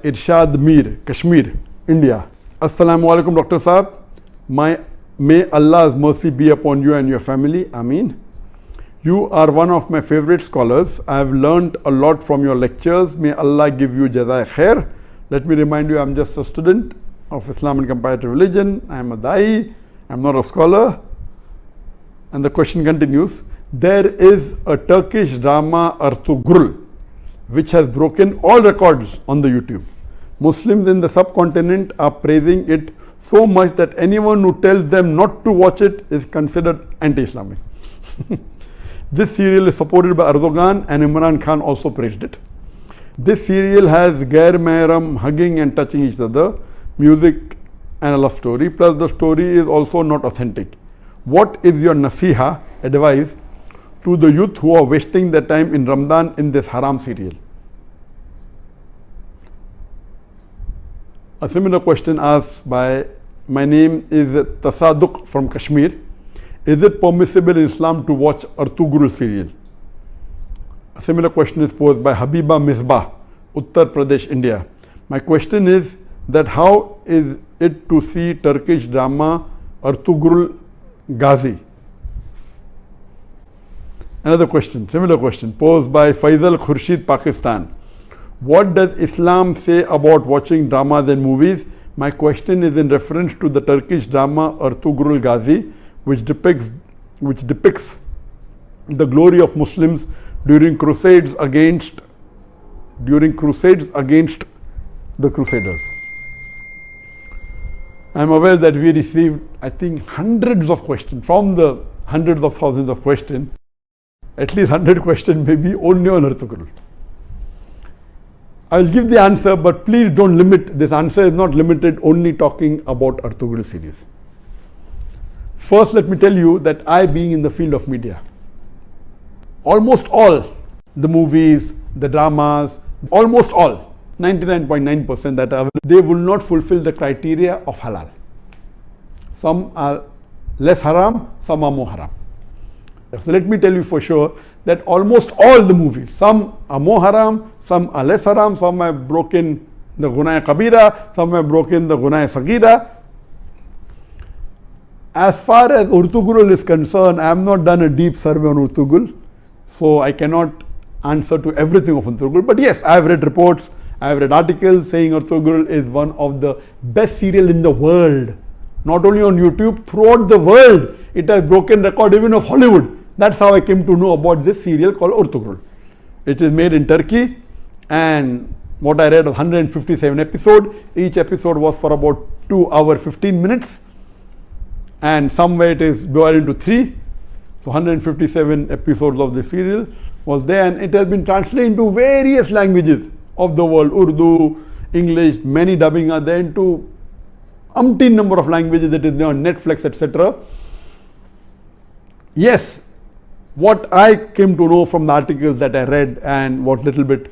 Irshad Mir, Kashmir, India. Assalamu alaikum, Dr. Saab. May Allah's mercy be upon you and your family. Ameen. You are one of my favorite scholars. I have learned a lot from your lectures. May Allah give you jazai khair. Let me remind you, I am just a student of Islam and comparative religion. I am a da'i. I am not a scholar. And the question continues. There is a Turkish drama, ارطغرل, which has broken all records on the YouTube. Muslims in the subcontinent are praising it so much that anyone who tells them not to watch it is considered anti-Islamic. This serial is supported by Erdogan, and Imran Khan also praised it. This serial has gair mahram hugging and touching each other, music and a love story, plus the story is also not authentic. What is your nasiha, advice, to the youth who are wasting their time in Ramadan in this haram serial? A similar question asked by, my name is Tasaduq from Kashmir. Is it permissible in Islam to watch ارطغرل serial? A similar question is posed by Habiba Misbah, Uttar Pradesh, India. My question is that how is it to see Turkish drama ارطغرل Ghazi? Another question, similar question, posed by Faisal Khurshid, Pakistan. What does Islam say about watching dramas and movies? My question is in reference to the Turkish drama ارطغرل Ghazi, which depicts the glory of Muslims during crusades against the Crusaders. I am aware that we received, I think, hundreds of questions. From the hundreds of thousands of questions, at least 100 questions may be only on ارطغرل. I will give the answer, but please don't limit. This answer is not limited only talking about ارطغرل series. First, let me tell you that I, being in the field of media, almost all the movies, the dramas, almost all, 99.9% that are, they will not fulfill the criteria of halal. Some are less haram, some are more haram. So let me tell you for sure that almost all the movies, some are more haram, some are less haram, some have broken the gunah kabira, some have broken the gunah sagira. As far as ارطغرل is concerned, I have not done a deep survey on ارطغرل, so I cannot answer to everything of ارطغرل. But yes, I have read reports, I have read articles saying ارطغرل is one of the best serial in the world. Not only on YouTube, throughout the world, it has broken record even of Hollywood. That's how I came to know about this serial called ارطغرل. It is made in Turkey, and what I read was 157 episodes. Each episode was for about 2 hours 15 minutes. And somewhere it is divided into 3. So 157 episodes of the serial was there, and it has been translated into various languages of the world. Urdu, English, many dubbing are there into umpteen number of languages that is there on Netflix, etc. Yes, what I came to know from the articles that I read and what little bit,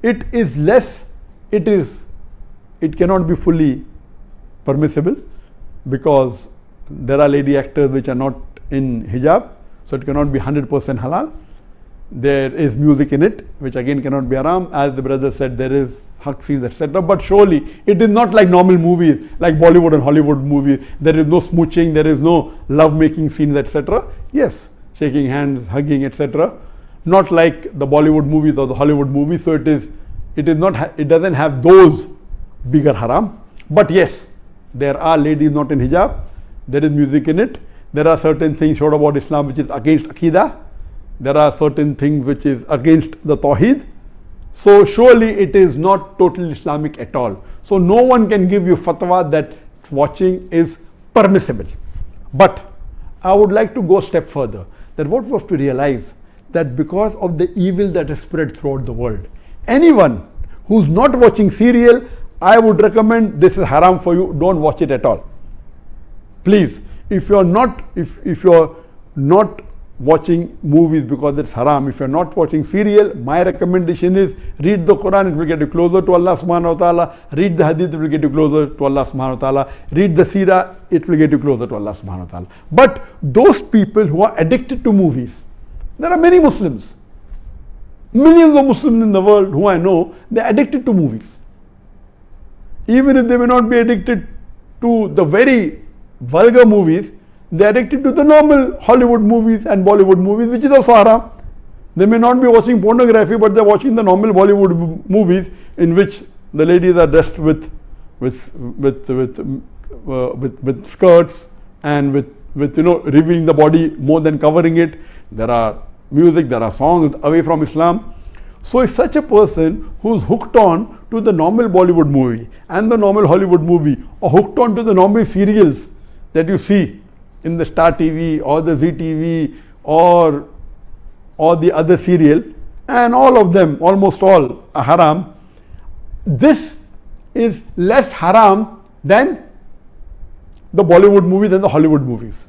it is less, it cannot be fully permissible because there are lady actors which are not in hijab, so it cannot be 100% halal. There is music in it, which again cannot be haram. As the brother said, there is haq scenes, etc. But surely it is not like normal movies, like Bollywood and Hollywood movies. There is no smooching, there is no love-making scenes, etc. Yes, shaking hands, hugging, etc. Not like the Bollywood movies or the Hollywood movies. So it doesn't have those bigger haram. But yes, there are ladies not in hijab. There is music in it. There are certain things showed about Islam which is against Aqidah. There are certain things which is against the Tawheed. So surely it is not totally Islamic at all. So no one can give you fatwa that watching is permissible. But I would like to go a step further. That what we have to realize that because of the evil that is spread throughout the world, anyone who's not watching serial, I would recommend this is haram for you, don't watch it at all. Please, if you're not watching movies because it's haram, if you're not watching serial, my recommendation is read the Quran, it will get you closer to Allah subhanahu wa ta'ala. Read the hadith, it will get you closer to Allah subhanahu wa ta'ala. Read the seerah, it will get you closer to Allah subhanahu wa ta'ala. But those people who are addicted to movies, there are many Muslims, millions of Muslims in the world who I know, they're addicted to movies. even if they may not be addicted to the very vulgar movies, they are addicted to the normal Hollywood movies and Bollywood movies, which is also haram. They may not be watching pornography, but they are watching the normal Bollywood movies in which the ladies are dressed with skirts and with revealing the body more than covering it. There are music, there are songs away from Islam. So if such a person who's hooked on to the normal Bollywood movie and the normal Hollywood movie, or hooked on to the normal serials that you see in the Star TV or the Zee TV or the other serial, and all of them, almost all, are haram, this is less haram than the Bollywood movies and the Hollywood movies.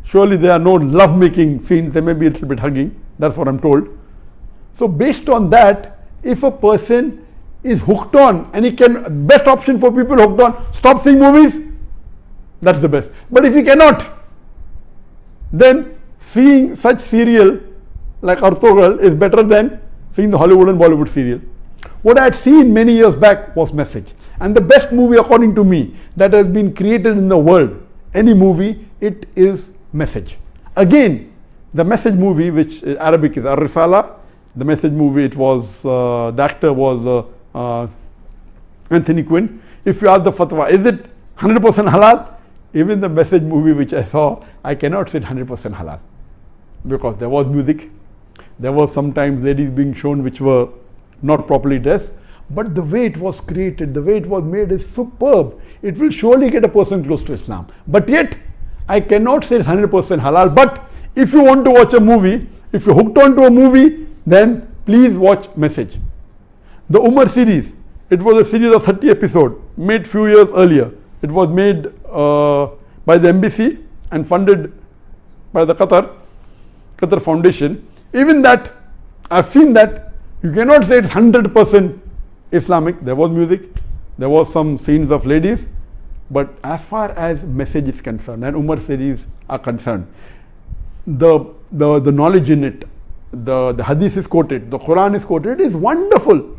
Surely there are no love-making scenes, there may be a little bit hugging, that's what I'm told. So based on that, if a person is hooked on, and he can, best option for people hooked on, stop seeing movies, that's the best. But if he cannot, then seeing such serial like ارطغرل is better than seeing the Hollywood and Bollywood serial. What I had seen many years back was Message. And the best movie according to me that has been created in the world, any movie, it is Message. Again, the Message movie, which in Arabic is Ar-Risala, the Message movie, it was, the actor was Anthony Quinn. If you ask the fatwa, is it 100% halal? Even the Message movie which I saw, I cannot say 100% halal. Because there was music, there was sometimes ladies being shown which were not properly dressed, but the way it was created, the way it was made is superb. It will surely get a person close to Islam. But yet, I cannot say it's 100% halal. But if you want to watch a movie, if you're hooked on to a movie, then please watch Message. The Umar series, it was a series of 30 episodes, made few years earlier. It was made by the embassy and funded by the Qatar Foundation. Even that, I've seen that, you cannot say it's 100% Islamic. There was music, there was some scenes of ladies, but as far as Message is concerned and Umar series are concerned, the knowledge in it, the hadith is quoted, the Quran is quoted, it is wonderful.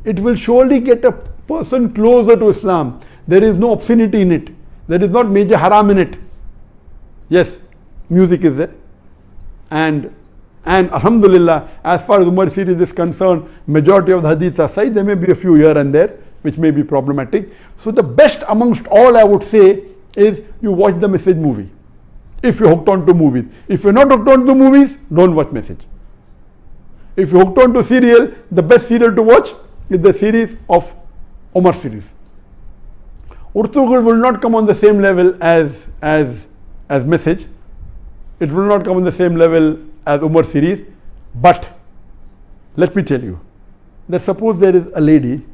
It will surely get a person closer to Islam. There is no obscenity in it. There is not major haram in it. Yes, music is there. And alhamdulillah, as far as Umar series is concerned, majority of the hadiths are sahih. There may be a few here and there which may be problematic. So the best amongst all, I would say, is you watch the Message movie. If you're hooked on to movies. If you're not hooked on to movies, don't watch Message. If you're hooked on to serial, the best serial to watch is the series of Umar series. ارطغرل will not come on the same level as Message. It will not come on the same level as Umar series. But let me tell you that suppose there is a lady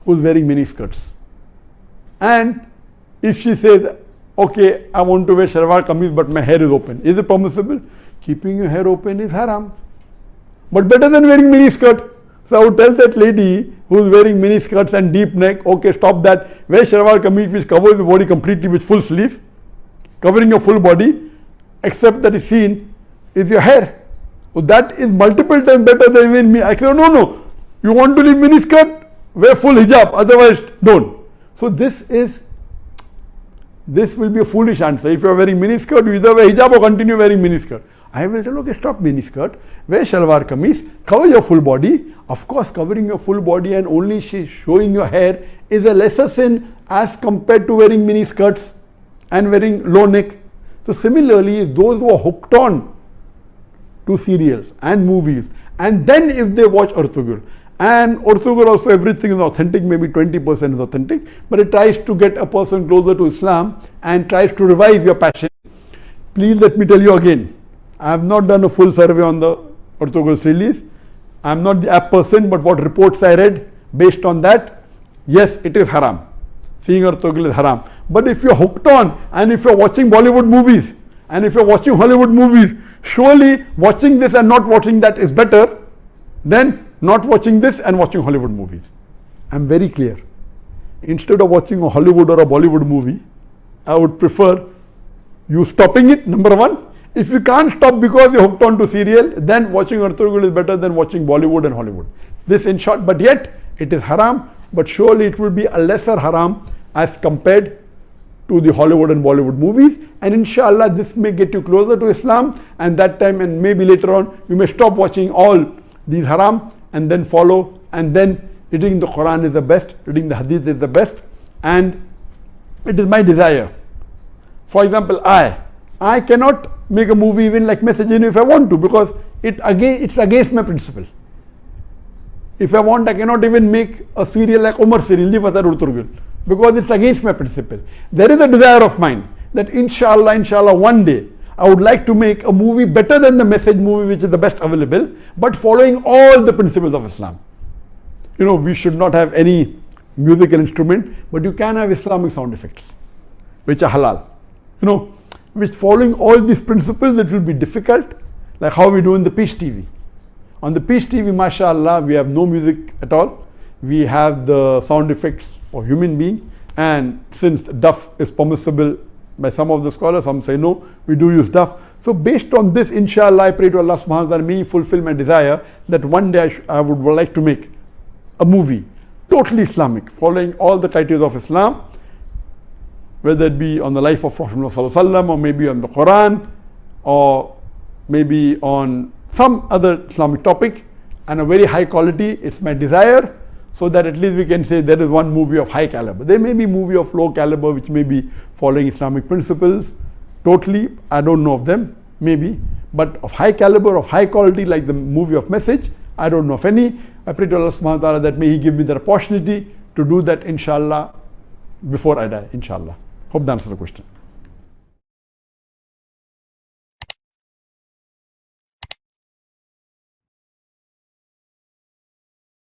who is wearing mini skirts, and if she says, okay, I want to wear shalwar kameez but my hair is open, is it permissible? Keeping your hair open is haram, but better than wearing mini skirt. So I would tell that lady who is wearing mini skirts and deep neck, okay, stop that, wear shalwar kameez which covers the body completely with full sleeve, covering your full body, except that is seen is your hair. So that is multiple times better than wearing me. I say, no, you want to leave mini skirt, wear full hijab, otherwise don't. So this will be a foolish answer. If you are wearing mini skirt, you either wear hijab or continue wearing mini skirt. I will tell, okay, stop mini skirt, wear shalwar kameez, cover your full body. Of course, covering your full body and only showing your hair is a lesser sin as compared to wearing mini skirts and wearing low neck. So similarly, those who are hooked on to serials and movies, and then if they watch ارطغرل, and ارطغرل also everything is authentic, maybe 20% is authentic, but it tries to get a person closer to Islam and tries to revive your passion. Please let me tell you again, I have not done a full survey on the ارطغرل's release. I am not the apt person, but what reports I read, based on that, yes, it is haram. Seeing ارطغرل is haram. But if you're hooked on, and if you're watching Bollywood movies, and if you're watching Hollywood movies, surely watching this and not watching that is better than not watching this and watching Hollywood movies. I'm very clear. Instead of watching a Hollywood or a Bollywood movie, I would prefer you stopping it, number one. If you can't stop because you're hooked on to serial, then watching ارطغرل is better than watching Bollywood and Hollywood. This in short, but yet it is haram. but surely it will be a lesser haram as compared to the Hollywood and Bollywood movies, and inshallah this may get you closer to Islam, and that time and maybe later on you may stop watching all these haram and then follow, and then reading the Quran is the best, reading the Hadith is the best. And it is my desire, for example, I cannot make a movie even like Message if I want to, because it's against my principle. If I want, I cannot even make a serial like Umar serial, ارطغرل, because it's against my principle. There is a desire of mine that inshallah one day I would like to make a movie better than the Message movie, which is the best available, but following all the principles of Islam. You know, we should not have any musical instrument, but you can have Islamic sound effects, which are halal. You know, which following all these principles, it will be difficult, like how we do in the Peace TV. On the Peace TV, mashallah, we have no music at all. We have the sound effects of human being, and since duff is permissible by some of the scholars, some say no, we do use duff. So based on this, inshallah, I pray to Allah subhanahu wa ta'ala, may He fulfill my desire that one day I would like to make a movie totally Islamic, following all the criteria of Islam, whether it be on the life of Prophet Muhammad sallallahu alaihi wasallam, or maybe on the Quran, or maybe on some other Islamic topic, and a very high quality. It's my desire, so that at least we can say there is one movie of high caliber. There may be movie of low caliber which may be following Islamic principles totally, I don't know of them, maybe, but of high caliber, of high quality, like the movie of Message, I don't know of any. I pray to Allah subhanahu wa ta'ala that may He give me the opportunity to do that, inshallah, before I die, inshallah. Hope that answers the question.